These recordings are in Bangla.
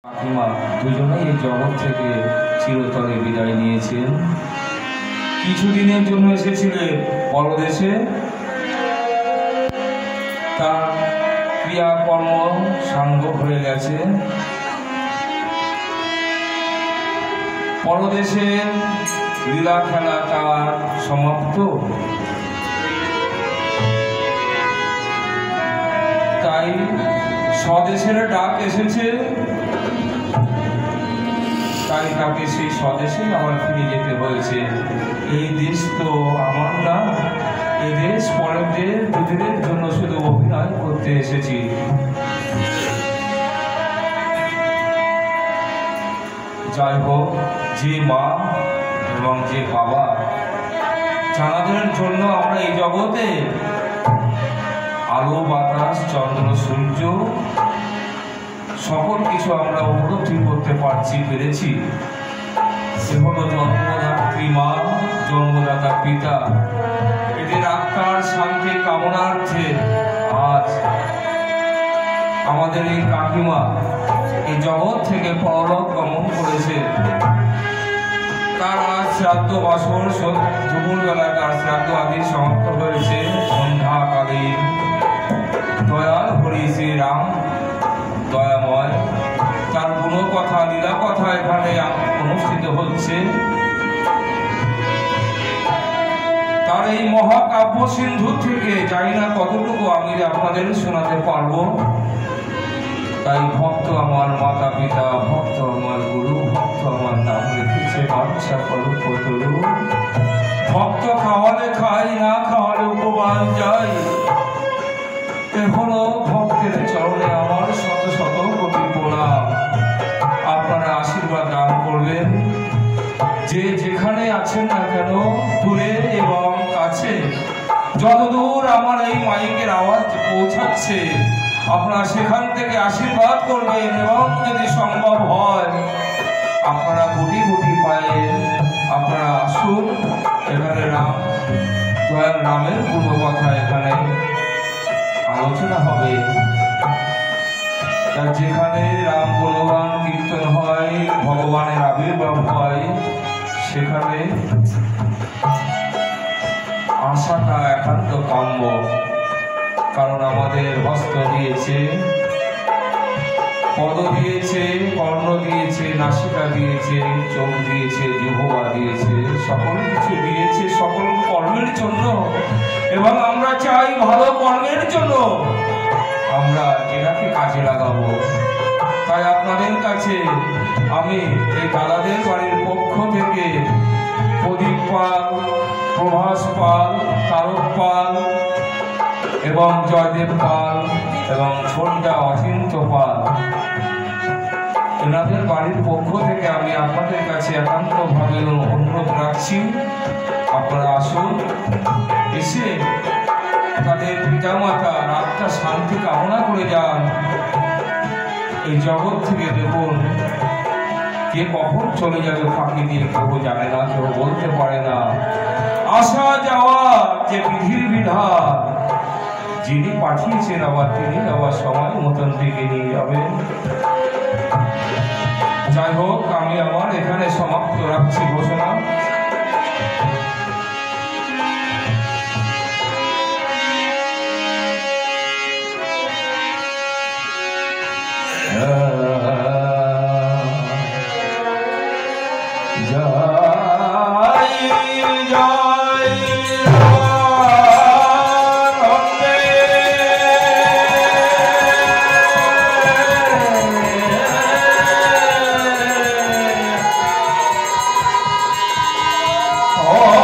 কাকিমা দুজনেই এই জগৎ থেকে চিরতরে বিদায় নিয়েছেন। কিছুদিনের জন্য এসেছিলেন পরদেশে, তার ক্রিয়াকর্ম সাঙ্গ হয়ে গেছে। পরদেশের লীলা খেলা তার সমাপ্ত। তাই স্বদেশের ডাক এসেছে, তাই তাকে সেই স্বদেশে আবার ফিরে যেতে হয়েছে। এই দেশ তো আমার না, এই দেশ পরের দেশ, দুদিনের জন্য শুধু অভিনয় করতে এসেছি। যাই হোক, যে মা এবং যে বাবা জানাদের জন্য আমরা এই জগতে আলো বাতাস চন্দ্র সূর্য সকল কিছু আমরা উপলব্ধি করতে পেরেছি। সে হলো জন্মদাত্রী মা, জন্মদাতা পিতা। এদের আত্মার শান্তি কামনার্থে আজ আমাদের এই কাকিমা এই জগৎ থেকে পরলোক গমন করেছে। তার আজ শ্রাদ্ধ বাসর দুপুরবেলায় তার শ্রাদ্ধ আদি সমাপ্ত হয়েছে। সন্ধ্যাকালীন দয়াল হরি শ্রীরাম দয়াময় তার গুণ কথা লীলা কথা এখানে অনুষ্ঠিত হচ্ছে। তার এই মহাকাব্য সিন্ধু থেকে জানি না কতটুকু আমি আপনাদের শোনাতে পারবো। তাই ভক্ত আমার মাতা পিতা, ভক্ত আমার গুরু, ভক্ত আমার নাম লিখেছে বাঞ্ছা করু কতরু। ভক্ত খাওয়ালে খাই, না খাওয়ালে উপবাস যাই। এখনো ভক্তের চরণে আমার শত শত কোটি প্রণাম। আপনারা আশীর্বাদ দান করবেন। যে যেখানে আছেন না কেন, দূরে এবং কাছে, যতদূর আমার এই মাইকের আওয়াজ পৌঁছাচ্ছে, আপনারা সেখান থেকে আশীর্বাদ করবেন। এবং যদি সম্ভব হয় আপনারা গুটি গুটি পায়ে আপনারা আসুন। এখানে রাম দয়াল রামের পূর্ব কথা এখানে আলোচনা হবে। যেখানে রাম গুণগান কীর্তন হয়, ভগবানের আবির্ভাব হয়, সেখানে আশাটা একান্ত কাম্য। কারণ আমাদের হস্ত দিয়েছে, পদ দিয়েছে, কর্ণ দিয়েছে, নাসিকা দিয়েছে, চোখ দিয়েছে, জিহ্বা দিয়েছে, সকল কিছু দিয়েছে সকল কর্মের জন্য। এবং আমরা চাই ভালো কর্মের জন্য আমরা এটাকে কাজে লাগাবো। তাই আপনাদের কাছে আমি এই দাদাদের বাড়ির পক্ষ থেকে প্রদীপ পাল, প্রভাস পাল, তারক পাল এবং জয়দেব পাল এবং ছোটদা অচিন্ত পাল, এনাদের বাড়ির পক্ষ থেকে আমি আপনাদের কাছে একান্তভাবে অনুরোধ রাখছি, আপনারা আসুন। এসে তাদের পিতামাতার আত্মা শান্তি কামনা করে যান। এই জগৎ থেকে দেখুন কে কখন চলে যাবে ফাঁকি দিয়ে কেউ জানে না, কেউ বলতে পারে না। আসা যাওয়া যে বিধির বিধান, যিনি পাঠিয়েছেন আবার তিনি আবার সময় মতন দিকে নিয়ে যাবেন। যাই হোক, আমি আমার এখানে সমাপ্ত রাখছি ঘোষণা। Oh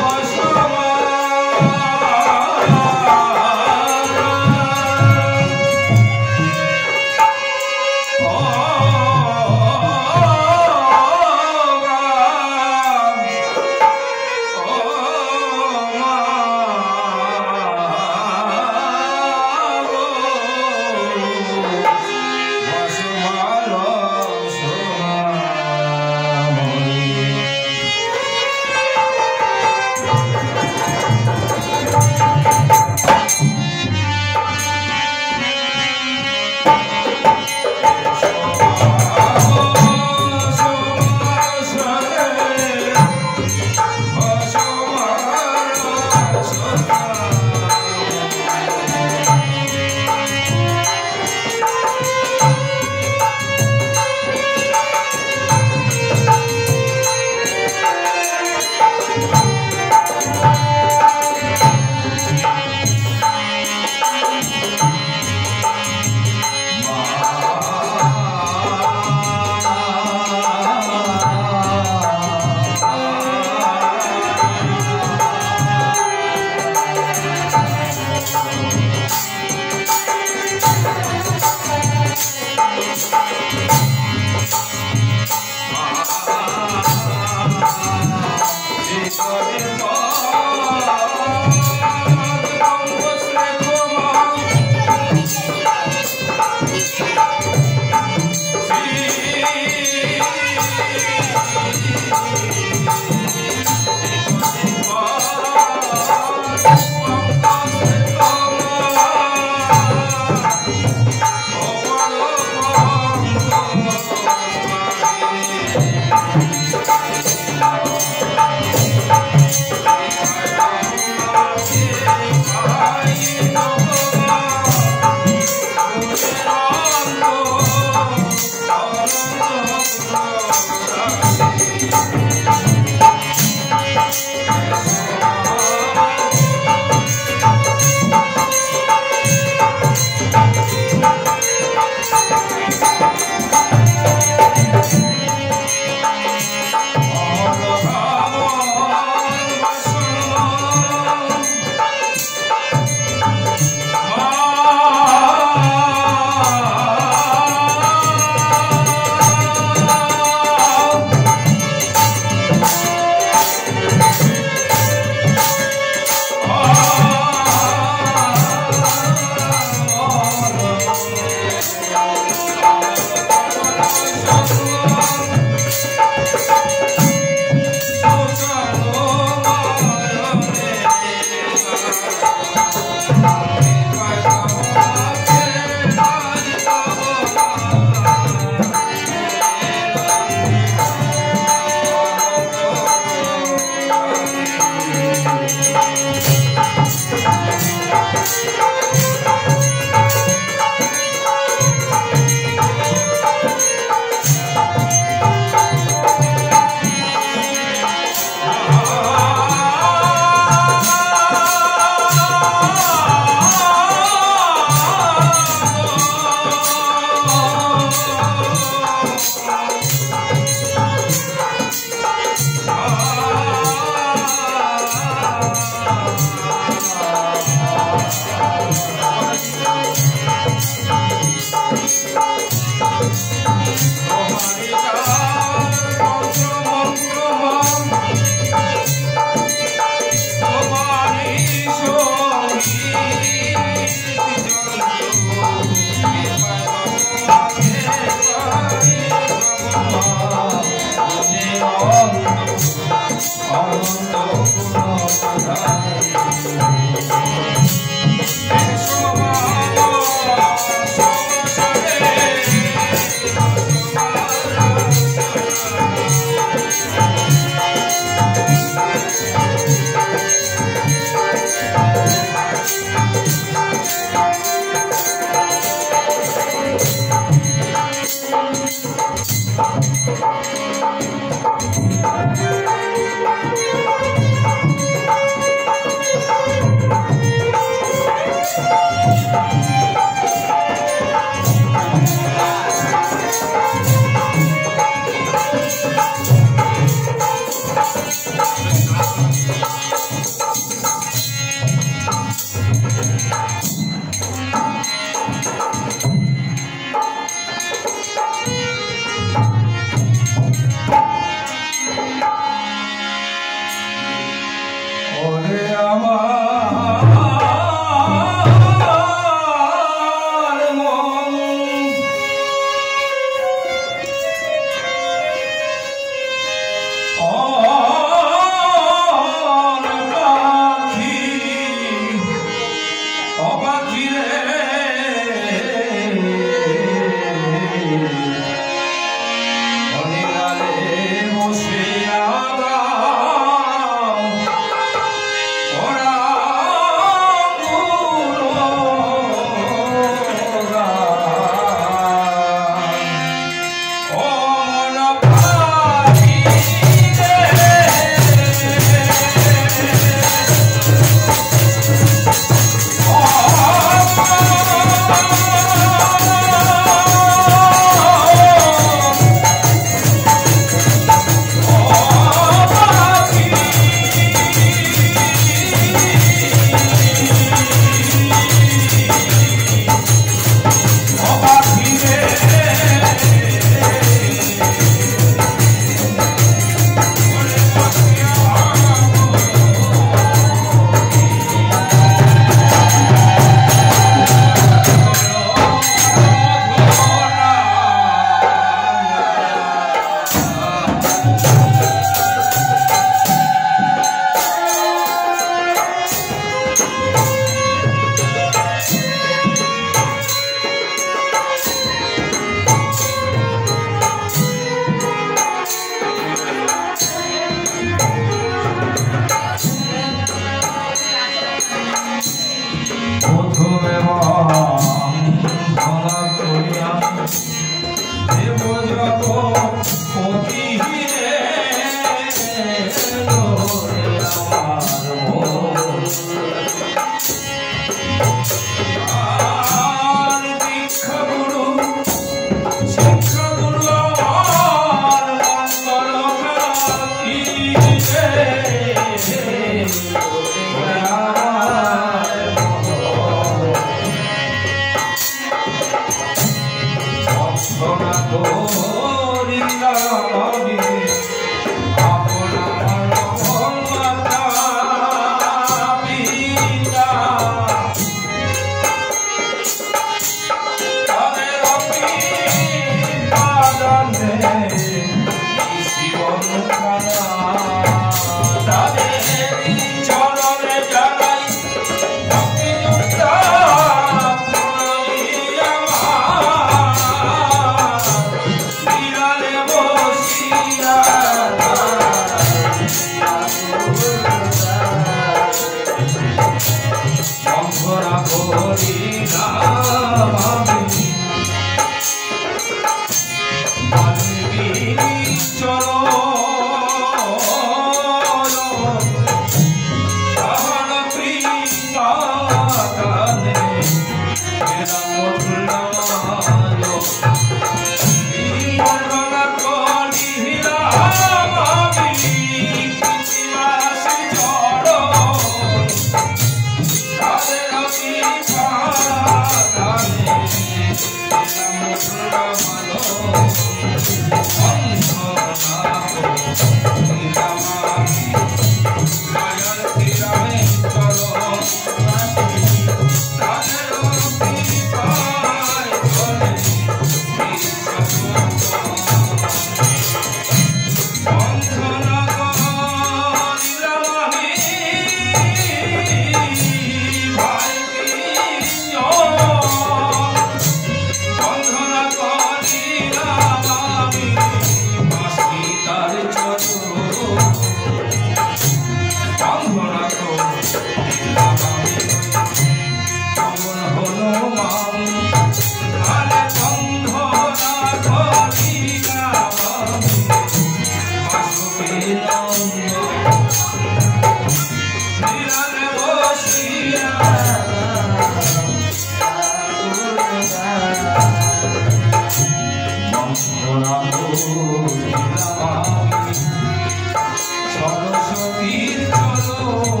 সরস্বতীর চরণ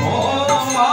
ও মা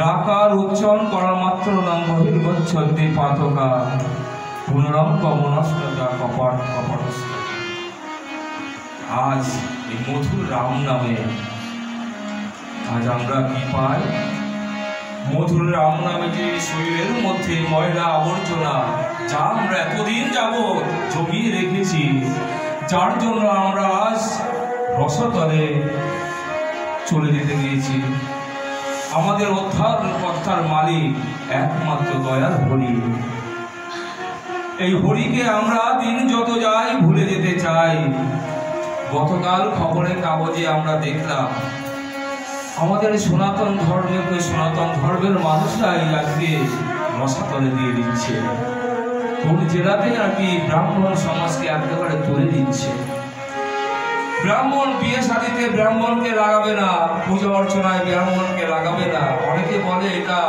রাকার উচ্চারণ করা মাত্র নাম বহির্গচ্ছন্তি পাতকা পুনরম কমনস্কতা কপট কপটস্ক। আজ এই মধুর রাম নামে আজ আমরা কি পাই? মধুর রাম নামে যে শরীরের মধ্যে ময়লা আবর্জনা যা আমরা এতদিন যাবৎ জমিয়ে রেখেছি, যার জন্য আমরা আজ রসতলে চলে যেতে গিয়েছি। আমাদের উদ্ধার মালিক একমাত্র দয়ার হরি। এই হরিকে আমরা দিন যত যাই ভুলে যেতে চাই। গতকাল খবরের কাগজে আমরা দেখলাম আমাদের সনাতন ধর্মের মানুষরাই আজকে রসাতলে দিয়ে দিচ্ছে। কোন জেলাতে আর কি ব্রাহ্মণ সমাজকে একেবারে তুলে দিচ্ছে। ব্রাহ্মণ বিয়ে শাদীতে ব্রাহ্মণকে লাগাবে না, পূজা অর্চনায় ব্রাহ্মণকে লাগাবে না। অনেকে বলে এটা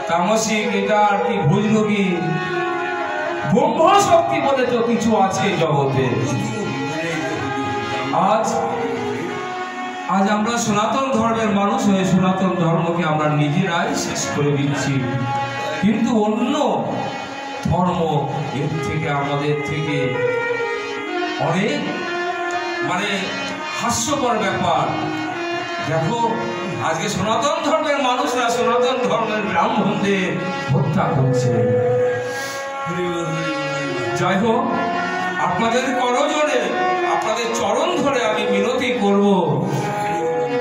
তামসিক, এটা আর কি ভুজরোগী। ব্রহ্ম শক্তি বলে তো কিছু আছে জগতে। আজ আমরা সনাতন ধর্মের মানুষ হয়ে সনাতন ধর্মকে আমরা নিজেরাই শেষ করে দিচ্ছি, কিন্তু অন্য ধর্ম এর থেকে আমাদের থেকে অনেক হাস্যকর ব্যাপার। দেখো আজকে সনাতন ধর্মের মানুষরা সনাতন ধর্মের ব্রাহ্মণদের হত্যা করছে। যাই হোক, আপনাদের করজোড়ে আপনাদের চরণ ধরে আমি মিনতি করব,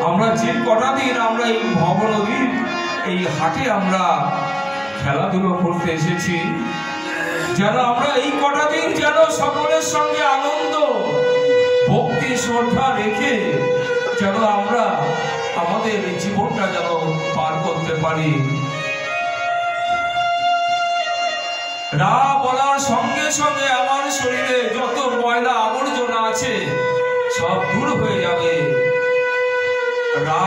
আমরা যে কটা দিন আমরা এই ভবনদীর এই হাটে আমরা খেলাধুলো করতে এসেছি, যেন আমরা এই কটা দিন যেন সকলের সঙ্গে আনন্দ ভক্তি শ্রদ্ধা রেখে যেন আমরা আমাদের জীবনটা যেন পার করতে পারি। রা বলার সঙ্গে সঙ্গে আমার শরীরে যত ময়লা আবর্জনা আছে সব দূর হয়ে যাবে। রা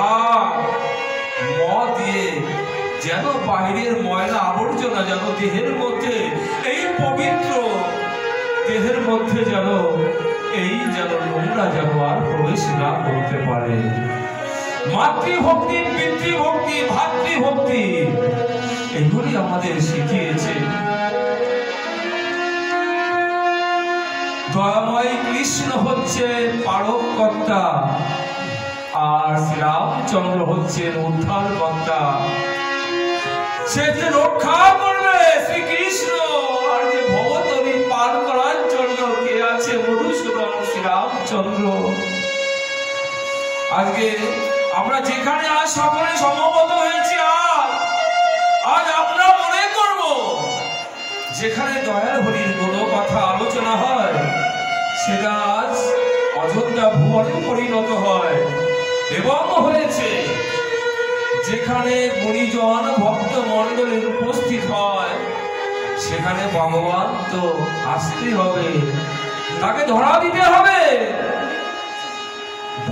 ম দিয়ে যেন বাইরের ময়লা আবর্জনা যেন দেহের মধ্যে, এই পবিত্র দেহের মধ্যে যেন এই যেন নোংরা যেন আর প্রবেশ না করতে পারে। মাতৃভক্তি, পিতৃভক্তি, ভাতৃভক্তি এগুলি আমাদের শিখিয়েছে দয়াময় কৃষ্ণ হচ্ছে পালক কর্তা, আর শ্রীরামচন্দ্র হচ্ছেন উদ্ধার কর্তা। সে যে রক্ষা করবে শ্রীকৃষ্ণ, আর যে ভবতরী পার করার জন্য কে আছে? মধুসূদন শ্রীরামচন্দ্র। আজকে আমরা যেখানে আজ সকলে সমবেত হয়েছি, আজ আমরা মনে করব যেখানে দয়াল হরির কোনো কথা আলোচনা হয় সেটা আজ অযোধ্যা ভুবনে পরিণত হয় এবং হয়েছে। যেখানে গুণীজন ভক্ত মণ্ডলের উপস্থিত হয় সেখানে ভগবান তো আসতে হবে, তাকে ধরা দিতে হবে।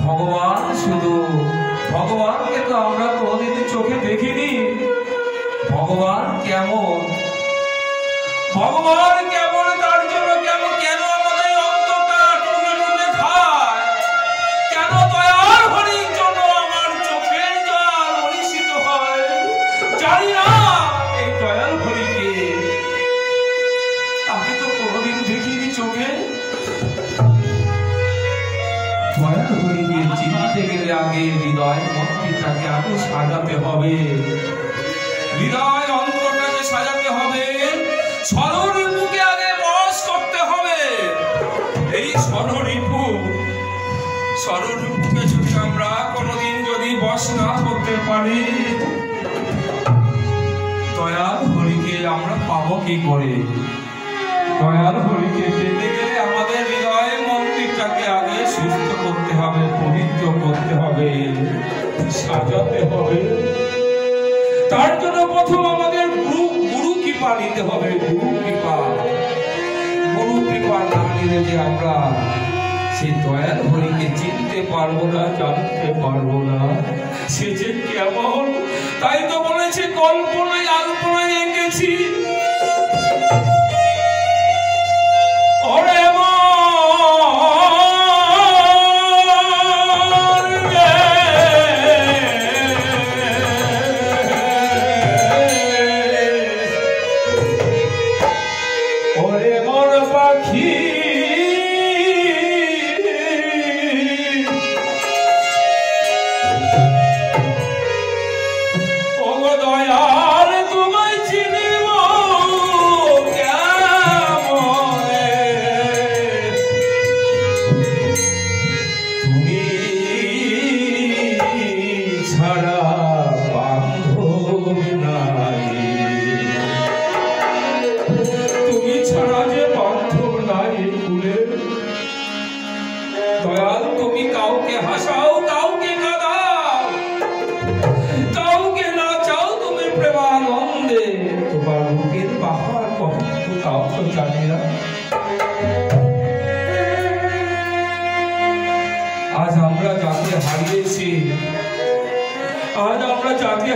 ভগবান শুধু ভগবানকে তো আমরা কোনদিন চোখে দেখিনি। ভগবান কেমন, ভগবান কেমন, তার জন্য কেন আমাদের অন্তরটা টুকে টুকে খায়? কেন দয়াল হরির জন্য আমার চোখের জল বর্ষিত হয়? জানি না এই দয়াল হরিকে, তাকে তো কোনদিন দেখিনি চোখে। দয়াল হরিকে চিনতে গেলে আগে হৃদয় মন্দিরটাকে আগে সাজাতে হবে, হৃদয় অন্তরটাকে সাজাতে হবে, স্বরূপকে আগে বশ করতে হবে। এই স্বরূপকে যদি আমরা কোনদিন যদি বশ না করতে পারি, দয়াল হরিকে আমরা পাবো কি করে? দয়াল হরিকে পেতে গেলে আমাদের হৃদয় মন্দিরটাকে আগে সুস্থ করতে হবে, পবিত্র করতে হবে, সাজাতে হবে। তার জন্য প্রথম আমাদের গুরু কৃপা নিতে হবে। গুরু কৃপা না নিলে যে আমরা সেই দয়াল হরিকে চিনতে পারবো না, জানতে পারবো না সে যে কেমন। তাই তো বলেছে কল্পনায় আল্পনায় এঁকেছি ওরে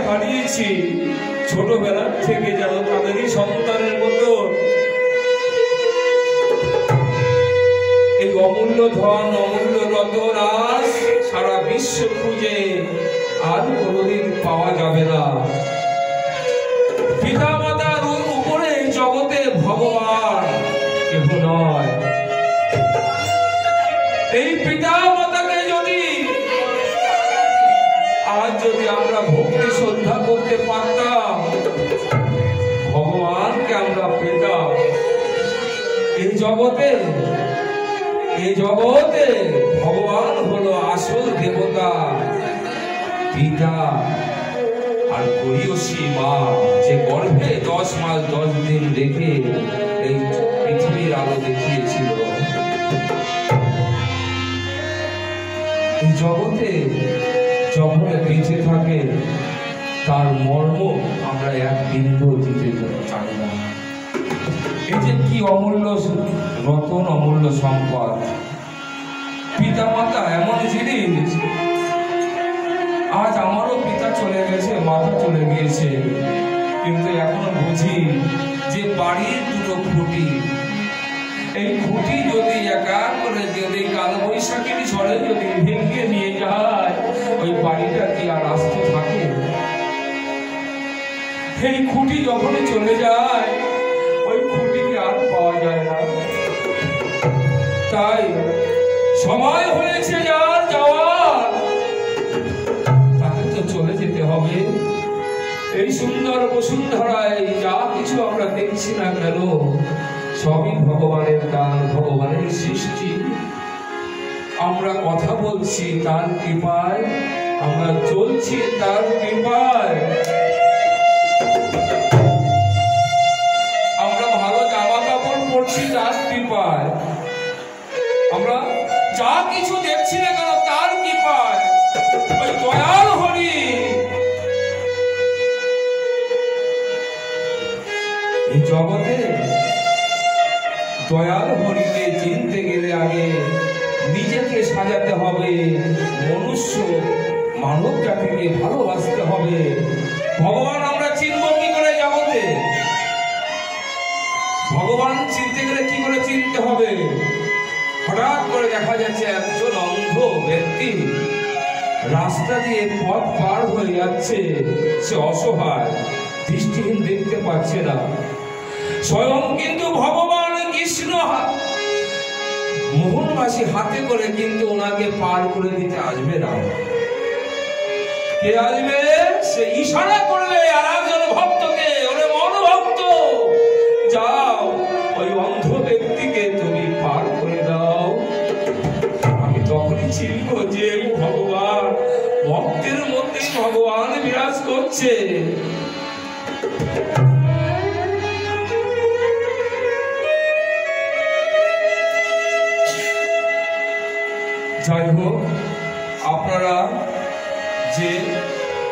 হারিয়েছি ছোটবেলার থেকে যেন তাদেরই সন্তানের মতো এই অমূল্য ধন অমূল্য রতন আজ সারা বিশ্ব খুঁজে আর কোনোদিন পাওয়া যাবে না। পিতা মাতার উপরে জগতে ভগবান কেহ নয়। এই পিতা মাতাকে যদি আজ যদি আমরা ভক্তি শ্রদ্ধা করতে পারতাম, ভগবানকে আমরা পেতাম, এই জগতে ভগবান হলো আসল দেবতা পিতা। আর গরিয়সী মা যে গর্ভে 10 মাস 10 দিন রেখে এই পৃথিবীর আলো দেখিয়েছিল। এই জগতে যখন বেঁচে থাকে তার মর্ম আমরা এক বিন্দু দিতে চাই না। এই যে কি অমূল্য রতন, অমূল্য সম্পদ পিতা মাতা, এমন জিনিস। আজ আমারও পিতা চলে গেছে, মাতা চলে গিয়েছে, কিন্তু এখনো বুঝি যে বাড়ির দুটো খুঁটি, এই খুঁটি যদি একা করে যদি কালবৈশাখীর ঝড়ে যদি ভেঙে নিয়ে যায়, ওই বাড়িটা কি আর আস্ত থাকে? এই খুঁটি যখনই চলে যায় ওই খুঁটিকে আর পাওয়া যায় না। তাই সময় হয়েছে যার যাওয়ার, তাকে তো চলে যেতে হবে। এই সুন্দর বসুন্ধরায় যা কিছু আমরা দেখছি না কেন, সবই ভগবানের দান, ভগবানের সৃষ্টি। আমরা কথা বলছি তার কৃপায়, আমরা চলছি তার কৃপায়, আমরা ভালো জামা কাপড় পরছি তার কৃপায়, আমরা যা কিছু দেখছি না কেন তার কৃপায়। ওই দয়াল হরি, এই জগতে দয়াল হরিকে চিনতে গেলে আগে নিজেকে সাজাতে হবে, মনুষ্য মানব জাতিকে ভালোবাসতে হবে। ভগবান আমরা চিনব কি করে জগতে? ভগবান চিনতে গেলে কি করে চিনতে হবে? হঠাৎ করে দেখা যাচ্ছে একজন অন্ধ ব্যক্তি রাস্তা দিয়ে পথ পার হয়ে যাচ্ছে, সে অসহায়, দৃষ্টিহীন, দেখতে পাচ্ছে না। স্বয়ং কিন্তু ভগবান কৃষ্ণ মোহনবাসী হাতে করে কিন্তু ওনাকে পার করে দিতে আসবে না। কে আসবে? সে ইশারা করবে আর একজন ভক্তকে, ওরে মন ভক্ত, যাও ওই অন্ধ ব্যক্তিকে তুমি পার করে দাও। আমি তখনই চিনব যে ভগবান, ভক্তের মধ্যেই ভগবান বিরাজ করছে। যাই হোক, আপনারা যে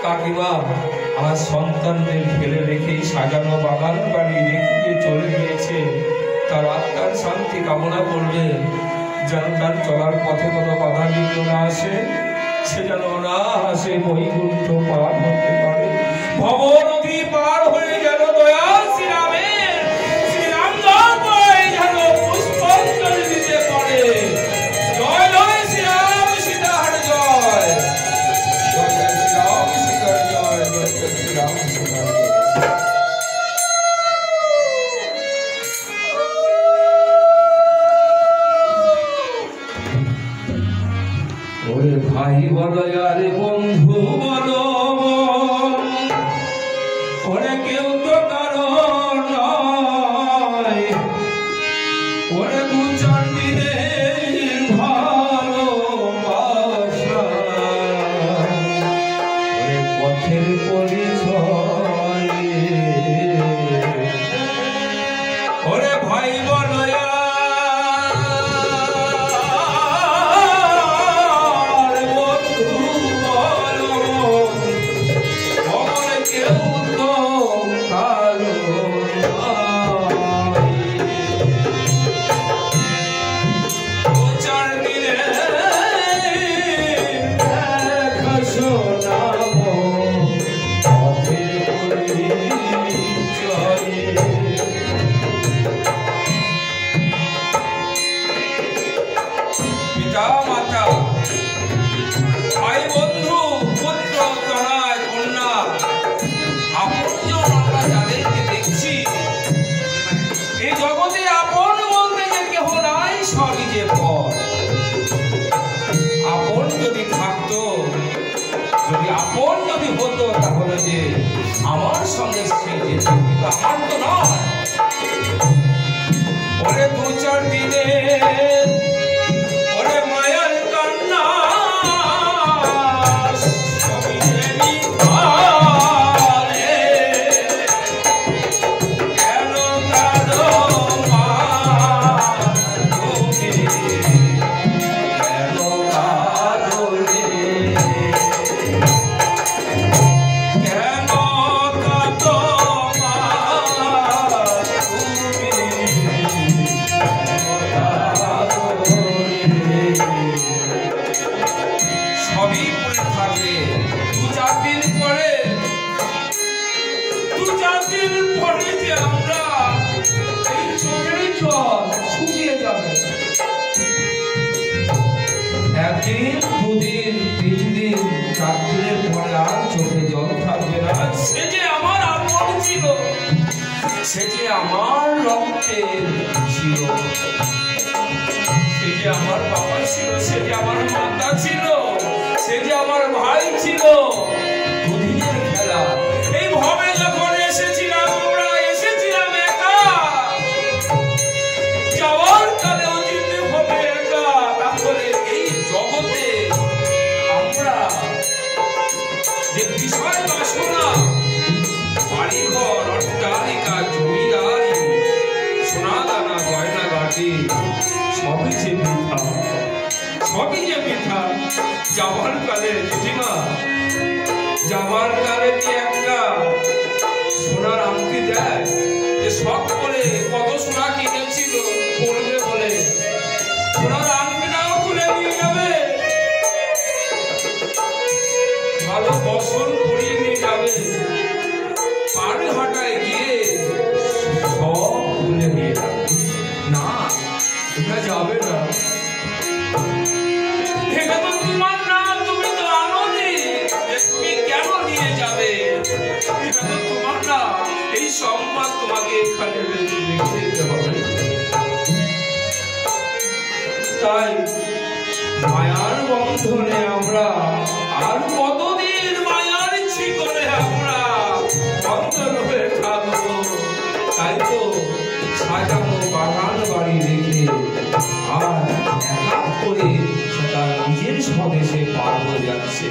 কাকিমা আমার সন্তানদের ফেলে রেখেই সাজানো বাগান বাড়ি রেখে চলে গিয়েছে, তার আত্মার শান্তি কামনা করবে, যেন তার চলার পথে কোনো বাধা বিঘ্ন না আসে, সে যেন না আসে বৈকুণ্ঠ পার হতে পারে, ভবনদী পার হয়ে যেন দয়াল শ্রীরামের শ্রীরামদয় যেন পুষ্পাঞ্জলি দিতে পারে। জয় জয় শ্রীরাম, সীতার জয়, জয় জয় শ্রীরাম, সীতার জয়, জয় জয় শ্রীরাম, সীতার জয়। ওরে ভাই বলো আর বন্ধু বলো, ওরে কেউ তো কারণ নয়, ওরে দু চার দিনের ভালোবাসা, ওরে পথের পরিচয়, ওরে ভাই বলো আপন যদি হতো তাহলে যে আমার সঙ্গে সে যেত, কিন্তু আমার তো নয়। ওরে 2-4 দিনে ওরে মায়ার কান্না একদিন 2 দিন 3 দিন 4 দিনের পরে আর চোখে জল থাকবে না। সে যে আমার আপন ছিল, সে যে আমার রক্তের ছিল, সে যে আমার বাবা ছিল, সে যে আমার মাতা ছিল, সে যে আমার ভাই ছিল। 2 দিনের খেলা। এই ভাবে যখন এসেছিলাম আমরা, এসেছিলাম একা, যাওয়ার কালেও যেতে হবে একা। তাহলে এই জগতে আমরা যে বিষয় বাসনা, বাড়িঘর, অট্টালিকা, জমিদারি, সোনা দানা, গয়না গাটি, সবই যে বৃথা, সবই যে বৃথা। যাওয়ার কালে জেঠিমা, যাওয়ার কালে কি একটা সোনার আংটি দেয়? যে শখ করে কত সোনা কিনেছিল পড়বে বলে, সোনার আংটিটাও খুলে নিয়ে যাবে, ভালো বসন পরিয়ে নিয়ে যাবে, পাড় হাঁটায় গিয়ে সব খুলে নিয়ে যাবে। না, এটা যাবে না, এটা তো তোমার না, তুমি তো আনোনি, তুমি কেন নিয়ে যাবে? এটা তো তোমার না, এই সম্পদ তোমাকে এখানে রেখে দিতে হবে। তাই মায়ার বন্ধনে আমরা আর কতদিন মায়ার শিকলে আমরা বন্ধন হয়ে থাকবো? তাই তো সাজানো বাগান বাড়ি রেখে আর একা করে তার নিজের স্বদেশে পার হয়ে যাচ্ছে।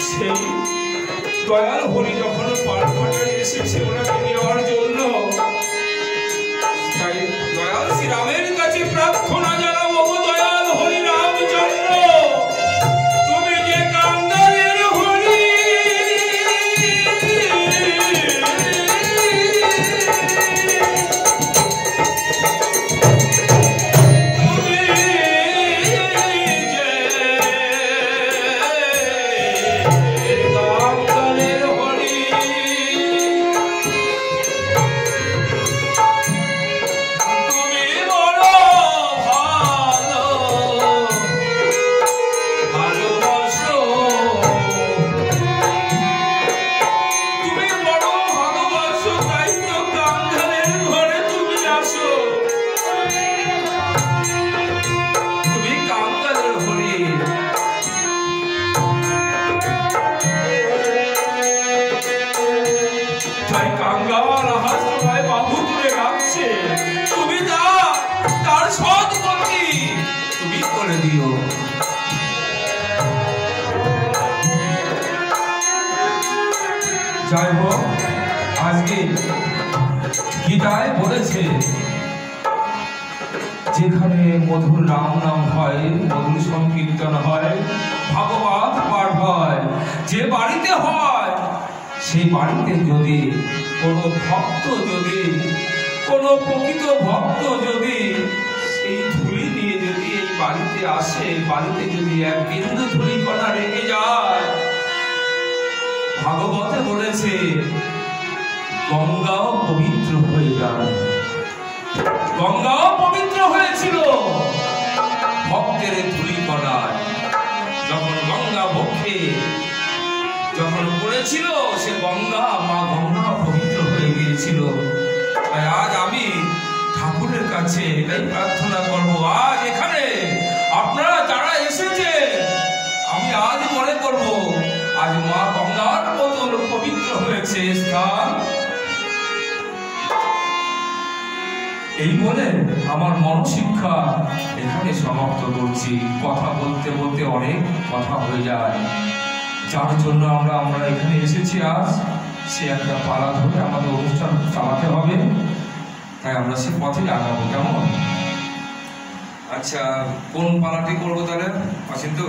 সেই দয়াল হরি যখন পাড়ঘাটায় এসেছে ওনাকে নেওয়ার জন্য, তাই দয়াল শ্রীরামের কাছে প্রার্থনা জানাবো, দয়াল হরি রামচন্দ্র, তুমি যে কাঙ্গালের হরি, যাই হোক, আজকে গীতায় বলেছে যেখানে মধুর রাম নাম হয়, মধুর সংকীর্তন হয়, ভাগবত পাঠ হয়, যে বাড়িতে হয় সেই বাড়িতে যদি কোনো ভক্ত, যদি কোনো প্রকৃত ভক্ত যদি সেই ধুলি নিয়ে যদি এই বাড়িতে আসে, বাড়িতে যদি এক বিন্দু ধুলি কণা রেখে যায়, ভাগবতে বলেছে গঙ্গাও পবিত্র হয়ে যায়। গঙ্গাও পবিত্র হয়েছিল ভক্তের ধুলি কণায়। যখন গঙ্গা বক্ষে যখন পড়েছিল, সে গঙ্গা, মা গঙ্গা পবিত্র হয়ে গিয়েছিল। তাই আজ আমি ঠাকুরের কাছে এটাই প্রার্থনা করবো, আজ এখানে আপনারা যারা এসেছে, আমি আজ এই বলে আমার মনশিক্ষা এখানে সমাপ্ত করছি। কথা বলতে বলতে অনেক কথা হয়ে যায়, যার জন্য আমরা এখানে এসেছি আজ সে একটা পালা ধরে আমাদের অনুষ্ঠান চালাতে হবে, তাই আমরা সে পথেই আগাবো। কেমন? আচ্ছা, কোন পালাটি করবো তাহলে? আছেন তো?